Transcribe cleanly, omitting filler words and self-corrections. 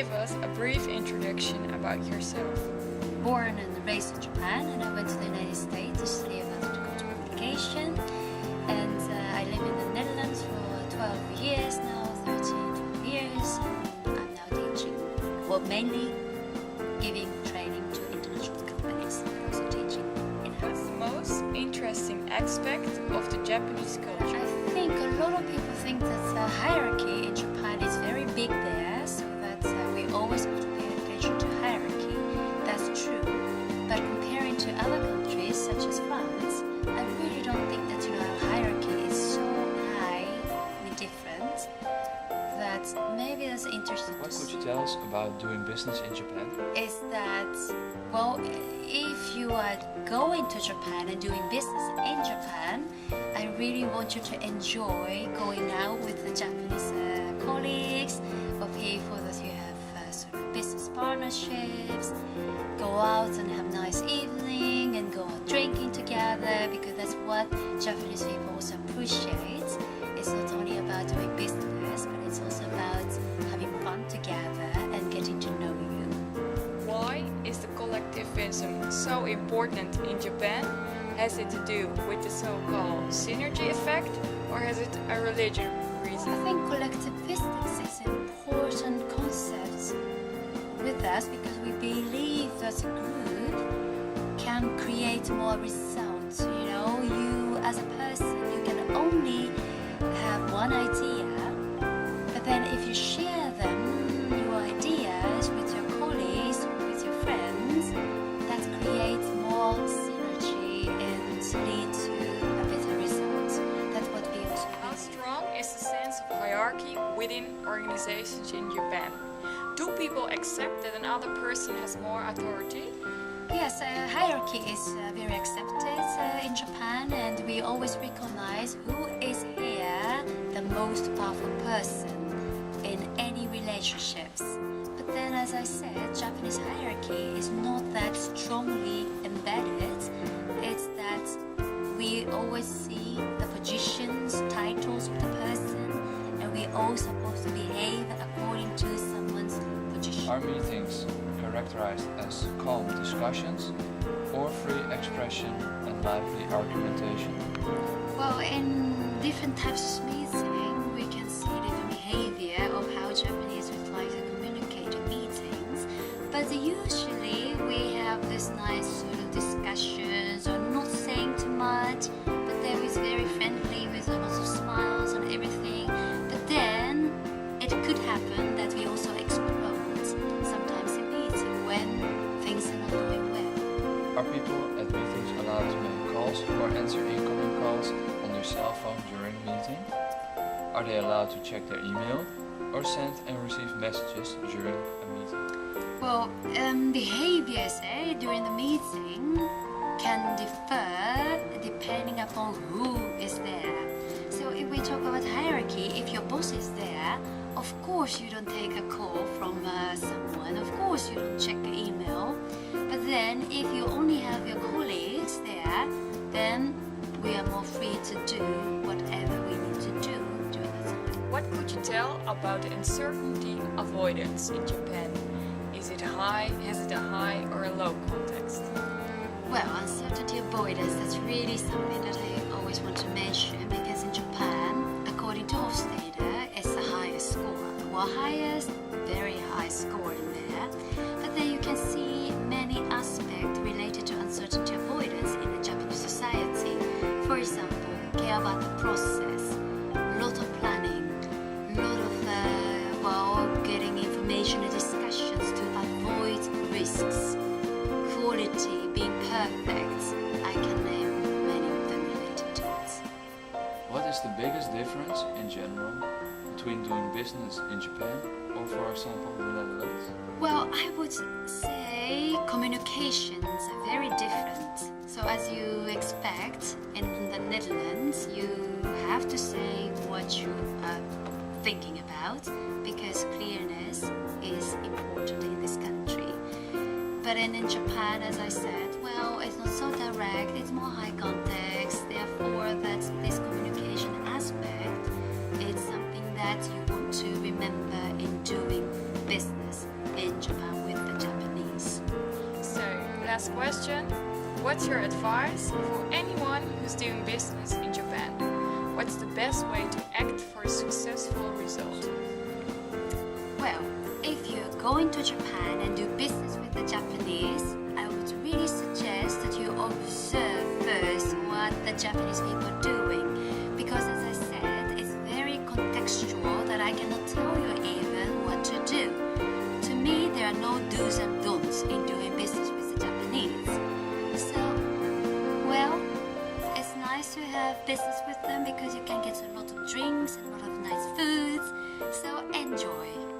give us a brief introduction about yourself? Born and raised in Japan, and I went to the United States to study about communication. And I live in the Netherlands for 12 years now, 13 years. And I'm now teaching, well, mainly giving training to international companies, and also teaching in-house. What's the most interesting aspect of the Japanese culture? I think a lot of people think that the hierarchy in Japan is very big there, so that we always have to pay attention to hierarchy. That's true. But comparing to other countries, such as France, I really don't think that hierarchy is so highly different that maybe that's interesting. What could you tell us about doing business in Japan? Is that, well, if you are going to Japan and doing business in Japan, I really want you to enjoy going out with the Japanese colleagues or people that you have sort of business partnerships, go out and have a nice evening and go out drinking together, because that's what Japanese people also appreciate. It's not only about doing business, but it's also about having fun together and getting to know you. Why is the collectivism so important in Japan? Has it to do with the so-called synergy effect, or has it a religious reason? I think collectivistics is an important concept with us because we believe that a group can create more results. You as a person, you can only have one idea, but then if you share your ideas with your colleagues, with your friends, that creates more synergy and lead to a better result. That's what we also How believe. strong is the sense of hierarchy within organizations in Japan? Do people accept that another person has more authority? Yes, hierarchy is very accepted in Japan, and we always recognize who is here the most powerful person in any relationships. But then, as I said, Japanese hierarchy is not that strongly embedded. It's that we always see the positions, titles of the person, and we all supposed to behave according to someone's position. Are meetings characterized as calm discussions or free expression and lively argumentation? Well, in different types of meeting, we can see different behavior of how Japanese would like to communicate in meetings. But usually we have this nice sort of discussions, or not saying too much, but there is very friendly with lots of smiles and everything. But then it could happen that we also explode sometimes in meeting when things are not going well. Are people at meetings allowed to make calls or answer incoming calls on their cell phone during a meeting? Are they allowed to check their email or send and receive messages during a meeting? Well, behaviors during the meeting can differ depending upon who is there. So if we talk about hierarchy, if your boss is there, of course you don't take a call from someone, of course you don't check the email. But then if you only have your colleagues there, then we are more free to do whatever we need to do during the time. What could you tell about the uncertainty avoidance in Japan? Is it high, has it a high or a low context? Well, uncertainty avoidance, that's really something that I always want to mention, because in Japan, according to Hofstadter, it's the highest score. Well, highest, very high score in there. But then you can see many aspects related to uncertainty avoidance in the Japanese society. For example, care about the process, lot of planning, lot of getting information and discussions to avoid risks, quality, being perfect. I can name many of them related to it. What is the biggest difference in general between doing business in Japan or, for example, the Netherlands? Well, I would say communications are very different. So as you expect in the Netherlands, you have to say what you are thinking about, because clearness is important in this country. But in Japan, as I said, well, it's not so direct, it's more high context, therefore that this communication aspect is something that you want to remember in doing business. last question. What's your advice for anyone who's doing business in Japan? What's the best way to act for a successful result? Well, if you're going to Japan and do business with the Japanese, I would really suggest that you observe first what the Japanese people are doing. Because as I said, it's very contextual that I cannot tell you even what to do. To me, there are no do's and don'ts in doing business with the Japanese. So, well, it's nice to have business with them because you can get a lot of drinks and a lot of nice foods. So enjoy.